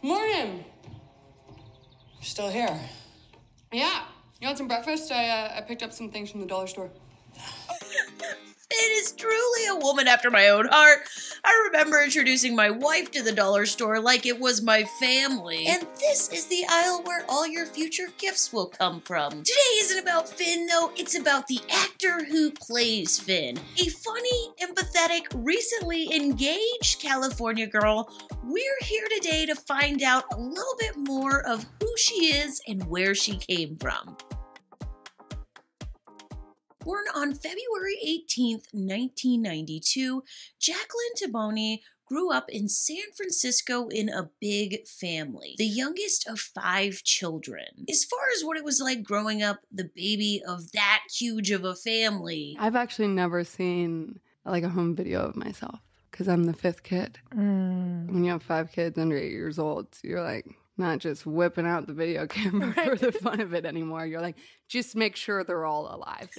Morning. You're still here. Yeah. You want some breakfast? I picked up some things from the dollar store. It is truly a woman after my own heart. I remember introducing my wife to the dollar store like it was my family. And this is the aisle where all your future gifts will come from. Today isn't about Finn, though. It's about the actor who plays Finn. A funny, empathetic, recently engaged California girl. We're here today to find out a little bit more of who she is and where she came from. Born on February 18th, 1992, Jacqueline Toboni grew up in San Francisco in a big family, the youngest of 5 children. As far as what it was like growing up the baby of that huge of a family, I've actually never seen like a home video of myself because I'm the 5th kid. When you have 5 kids under 8 years old, you're like not just whipping out the video camera for the fun of it anymore. You're like, just make sure they're all alive.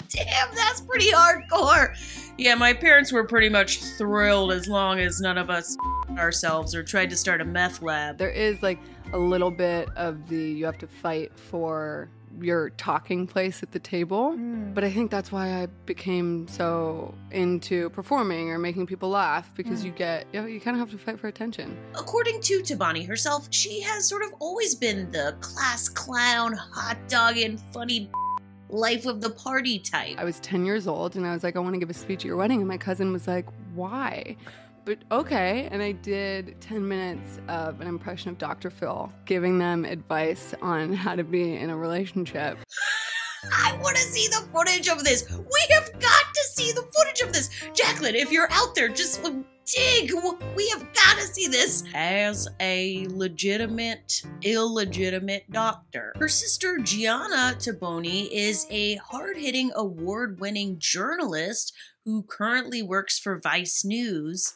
Damn, that's pretty hardcore. Yeah, my parents were pretty much thrilled as long as none of us ourselves or tried to start a meth lab. There is like a little bit of you have to fight for your talking place at the table. But I think that's why I became so into performing or making people laugh, because you kind of have to fight for attention. According to Toboni herself, she has sort of always been the class clown, hot dogging, funny life of the party type. I was 10 years old and I was like, I want to give a speech at your wedding. And my cousin was like, why? But okay. And I did 10 minutes of an impression of Dr. Phil, giving them advice on how to be in a relationship. I want to see the footage of this. We have got to see the footage of this. Jacqueline, if you're out there, just dig. We have got to see this. As a legitimate, illegitimate doctor. Her sister, Gianna Toboni, is a hard-hitting, award-winning journalist who currently works for Vice News.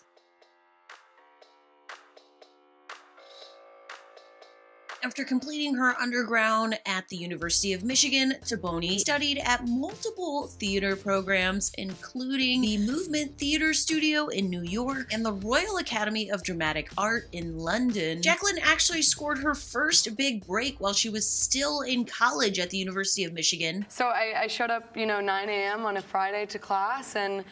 After completing her undergrad at the University of Michigan, Toboni studied at multiple theater programs, including the Movement Theater Studio in New York and the Royal Academy of Dramatic Art in London. Jacqueline actually scored her first big break while she was still in college at the University of Michigan. So I showed up, 9 a.m. on a Friday to class, and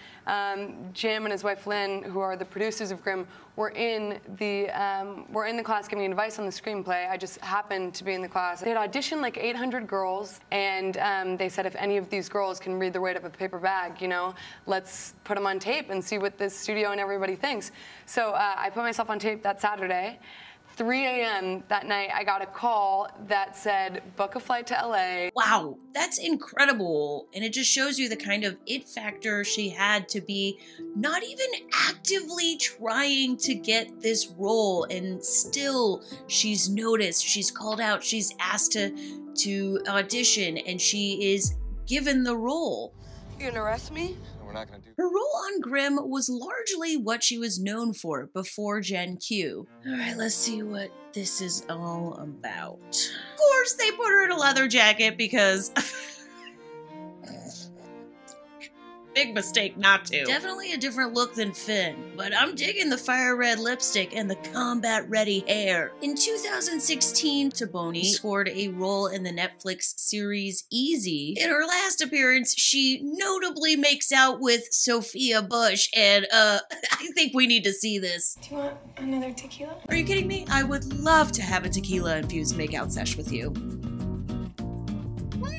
Jim and his wife Lynn, who are the producers of Grimm, were in the class giving advice on the screenplay. I just happened to be in the class. They had auditioned like 800 girls, and they said if any of these girls can read their weight up a paper bag, let's put them on tape and see what this studio and everybody thinks. So I put myself on tape that Saturday. 3 a.m. that night, I got a call that said, book a flight to LA. Wow, that's incredible. And it just shows you the kind of it factor she had to be not even actively trying to get this role. And still, she's noticed, she's called out, she's asked to audition, and she is given the role. You gonna arrest me? We're not gonna do. Her role on Grimm was largely what she was known for before Gen Q. All right, let's see what this is all about. Of course, they put her in a leather jacket because big mistake not to. Definitely a different look than Finn, but I'm digging the fire red lipstick and the combat ready hair. In 2016, Toboni scored a role in the Netflix series Easy. In her last appearance, she notably makes out with Sophia Bush, and I think we need to see this. Do you want another tequila? Are you kidding me? I would love to have a tequila-infused makeout sesh with you.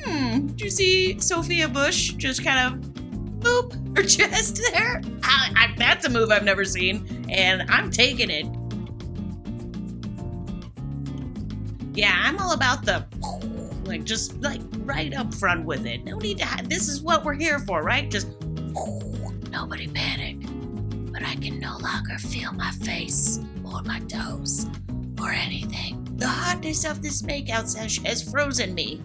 Did you see Sophia Bush just kind of boop her chest there? That's a move I've never seen, and I'm taking it. Yeah, I'm all about the, just right up front with it. No need to hide. This is what we're here for, right? Just, nobody panic. But I can no longer feel my face or my toes or anything. The hotness of this makeout session has frozen me.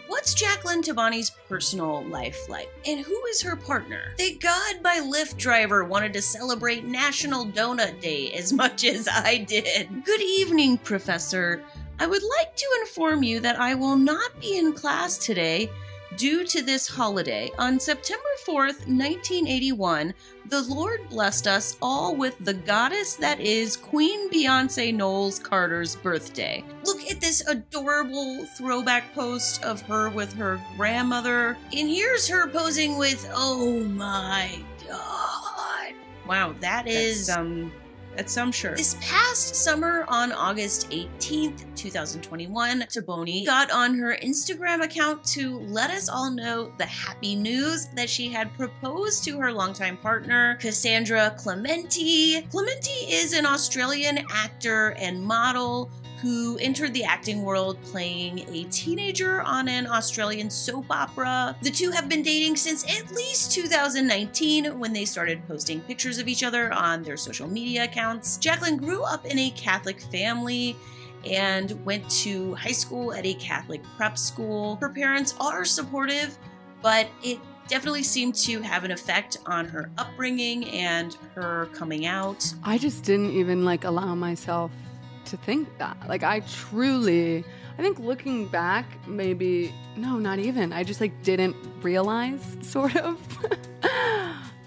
What's Jacqueline Toboni's personal life like? And who is her partner? Thank God my Lyft driver wanted to celebrate National Donut Day as much as I did. Good evening, Professor. I would like to inform you that I will not be in class today due to this holiday. On September 4th, 1981, the Lord blessed us all with the goddess that is Queen Beyonce Knowles Carter's birthday. Look at this adorable throwback post of her with her grandmother. And here's her posing with, oh my God. Wow, that's some shirt. This past summer on August 18th, 2021, Toboni got on her Instagram account to let us all know the happy news that she had proposed to her longtime partner, Cassandra Clementi. Clementi is an Australian actor and model who entered the acting world playing a teenager on an Australian soap opera. The two have been dating since at least 2019 when they started posting pictures of each other on their social media accounts. Jacqueline grew up in a Catholic family and went to high school at a Catholic prep school. Her parents are supportive, but it definitely seemed to have an effect on her upbringing and her coming out. I just didn't even allow myself to think that. I think looking back, maybe, no, not even. I just didn't realize, sort of.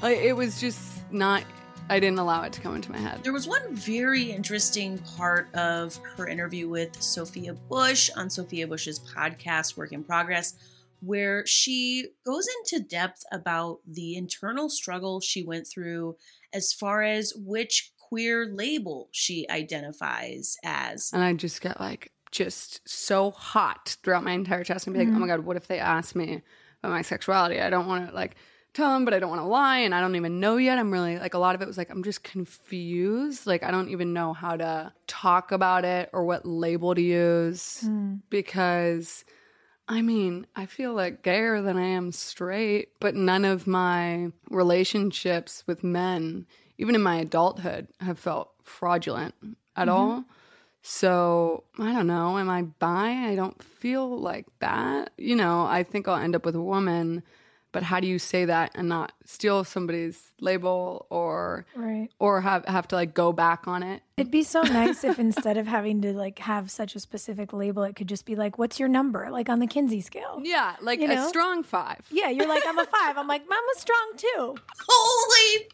It was just not, I didn't allow it to come into my head. There was one very interesting part of her interview with Sophia Bush on Sophia Bush's podcast, Work in Progress, where she goes into depth about the internal struggle she went through as far as which queer label she identifies as. And I just get just so hot throughout my entire chest and be like, oh my God, what if they ask me about my sexuality? I don't want to tell them, but I don't want to lie, and I don't even know yet. I'm really a lot of it was I'm just confused. I don't even know how to talk about it or what label to use because I feel gayer than I am straight, but none of my relationships with men, even in my adulthood, have felt fraudulent at all. So, I don't know. Am I bi? I don't feel like that. I think I'll end up with a woman, but how do you say that and not steal somebody's label or have to go back on it? It'd be so nice if instead of having to have such a specific label, it could just be what's your number? On the Kinsey scale. Yeah, a strong 5. Yeah, you're I'm a 5. I'm I'm a strong 2. Holy.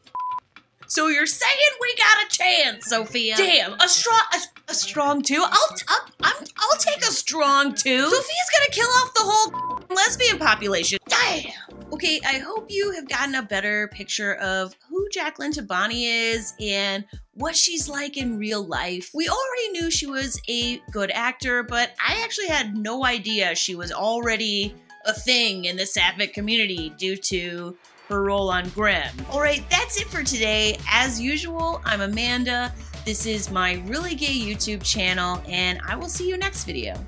So you're saying we got a chance, Sophia? Damn, a strong 2. I'll take a strong 2. Sophia's gonna kill off the whole lesbian population. Damn. Okay, I hope you have gotten a better picture of who Jacqueline Toboni is and what she's like in real life. We already knew she was a good actor, but I actually had no idea she was already a thing in the sapphic community due to her role on Grimm. All right, that's it for today. As usual, I'm Amanda. This is my Really Gay YouTube channel, and I will see you next video.